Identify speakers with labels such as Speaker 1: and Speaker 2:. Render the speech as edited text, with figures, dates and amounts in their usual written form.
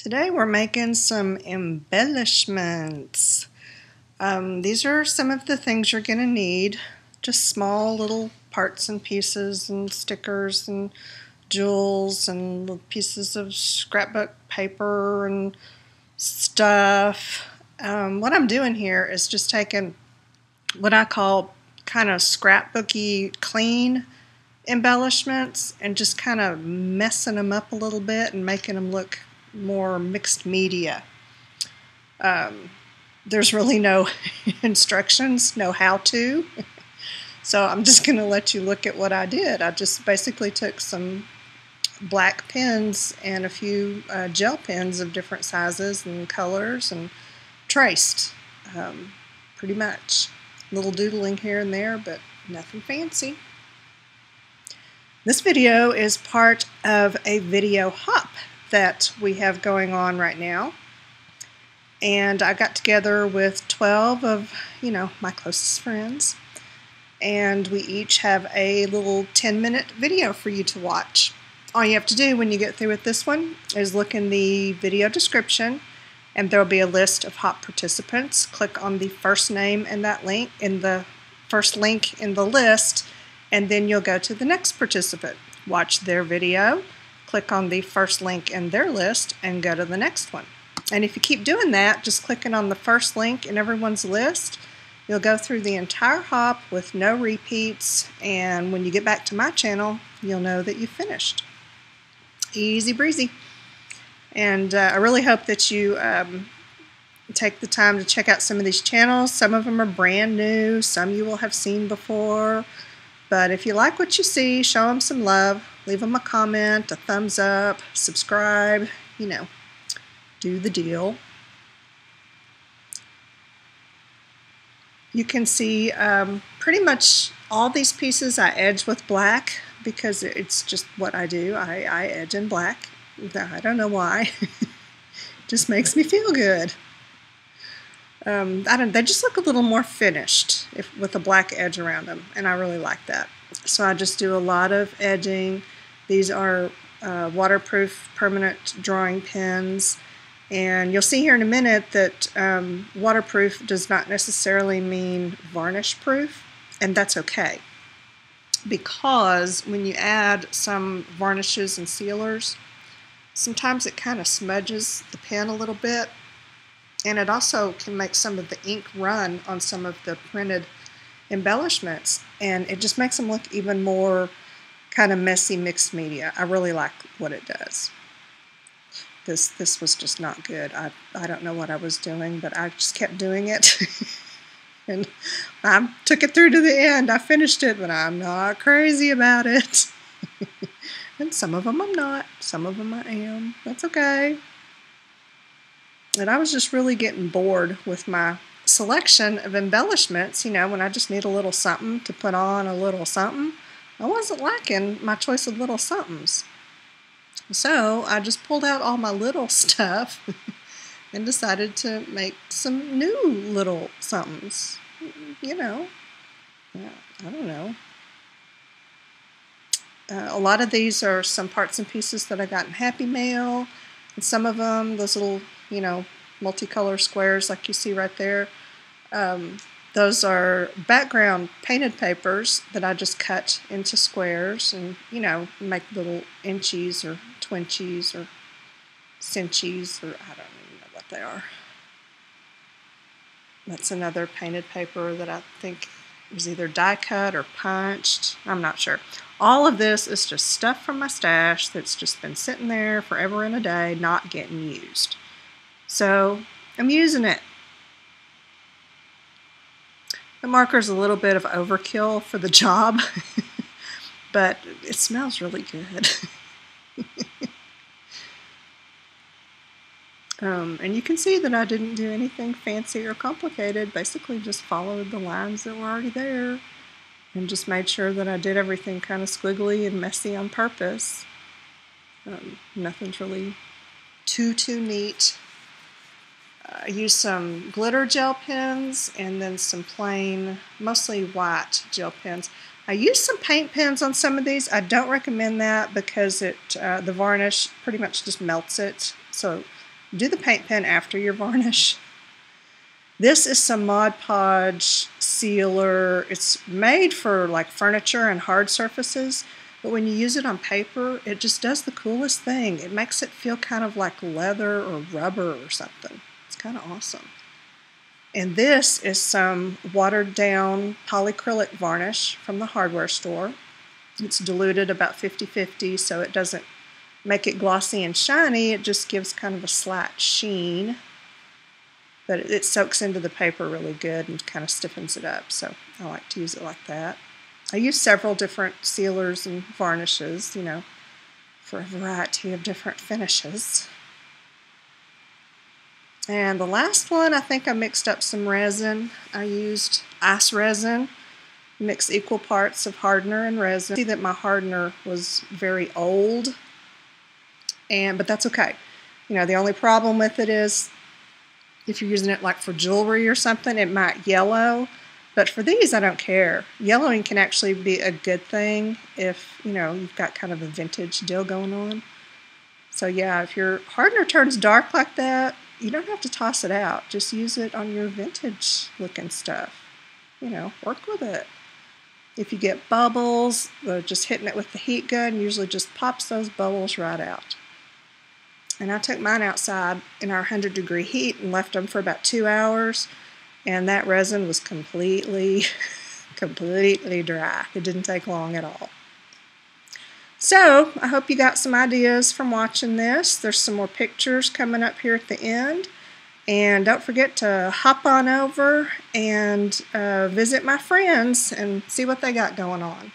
Speaker 1: Today we're making some embellishments. These are some of the things you're going to need. Just small little parts and pieces and stickers and jewels and little pieces of scrapbook paper and stuff. What I'm doing here is just taking what I call kind of scrapbooky clean embellishments and just kind of messing them up a little bit and making them look more mixed media. There's really no instructions, no how-to. So I'm just going to let you look at what I did. I just basically took some black pens and a few gel pens of different sizes and colors and traced, pretty much. A little doodling here and there, but nothing fancy. This video is part of a video hop that we have going on right now, and I got together with 12 of my closest friends, and we each have a little 10-minute video for you to watch. All you have to do when you get through with this one is look in the video description, and there will be a list of hop participants. Click on the first name in that link, in the first link in the list, and then you'll go to the next participant. Watch their video, click on the first link in their list, and go to the next one. And if you keep doing that, just clicking on the first link in everyone's list, you'll go through the entire hop with no repeats, and when you get back to my channel, you'll know that you finished. Easy breezy. And I really hope that you take the time to check out some of these channels. Some of them are brand new, some you will have seen before. But if you like what you see, show them some love. Leave them a comment, a thumbs up, subscribe, do the deal. You can see pretty much all these pieces I edge with black because it's just what I do. I edge in black. I don't know why. It just makes me feel good. They just look a little more finished with a black edge around them, and I really like that. So I just do a lot of edging. These are waterproof permanent drawing pens, and you'll see here in a minute that waterproof does not necessarily mean varnish proof, and that's okay, because when you add some varnishes and sealers, sometimes it kind of smudges the pen a little bit. And it also can make some of the ink run on some of the printed embellishments, and it just makes them look even more kind of messy mixed media. I really like what it does. This was just not good. I don't know what I was doing, but I just kept doing it. And I took it through to the end. I finished it, but I'm not crazy about it. And some of them I'm not. Some of them I am. That's okay. And I was just really getting bored with my selection of embellishments, when I just need a little something to put on, a little something. I wasn't liking my choice of little somethings. So I just pulled out all my little stuff and decided to make some new little somethings. Yeah, I don't know. A lot of these are some parts and pieces that I got in Happy Mail. And some of them, those little, multicolor squares like you see right there, those are background painted papers that I just cut into squares and, make little inchies or twinchies or cinchies, or I don't even know what they are. That's another painted paper that I think was either die cut or punched. I'm not sure. All of this is just stuff from my stash that's just been sitting there forever and a day, not getting used. So I'm using it. The marker's a little bit of overkill for the job, but it smells really good. And you can see that I didn't do anything fancy or complicated, basically just followed the lines that were already there and just made sure that I did everything kind of squiggly and messy on purpose. Nothing's really too neat. I used some glitter gel pens and then some plain, mostly white gel pens. I used some paint pens on some of these. I don't recommend that because the varnish pretty much just melts it. So do the paint pen after your varnish. This is some Mod Podge sealer. It's made for like furniture and hard surfaces, but when you use it on paper, it just does the coolest thing. It makes it feel kind of like leather or rubber or something. It's kind of awesome. And this is some watered down polyacrylic varnish from the hardware store. It's diluted about 50-50, so it doesn't make it glossy and shiny. It just gives kind of a slight sheen. But it soaks into the paper really good and kind of stiffens it up, so I like to use it like that. I use several different sealers and varnishes, you know, for a variety of different finishes. And the last one, I think I mixed up some resin. I used ice resin, mixed equal parts of hardener and resin. See that my hardener was very old, but that's okay. You know, the only problem with it is if you're using it like for jewelry or something, it might yellow. But for these, I don't care. Yellowing can actually be a good thing if, you know, you've got kind of a vintage deal going on. So yeah, if your hardener turns dark like that, you don't have to toss it out. Just use it on your vintage looking stuff. You know, work with it. If you get bubbles, just hitting it with the heat gun usually just pops those bubbles right out. And I took mine outside in our 100-degree heat and left them for about 2 hours, and that resin was completely dry. It didn't take long at all. So I hope you got some ideas from watching this. There's some more pictures coming up here at the end. And don't forget to hop on over and visit my friends and see what they got going on.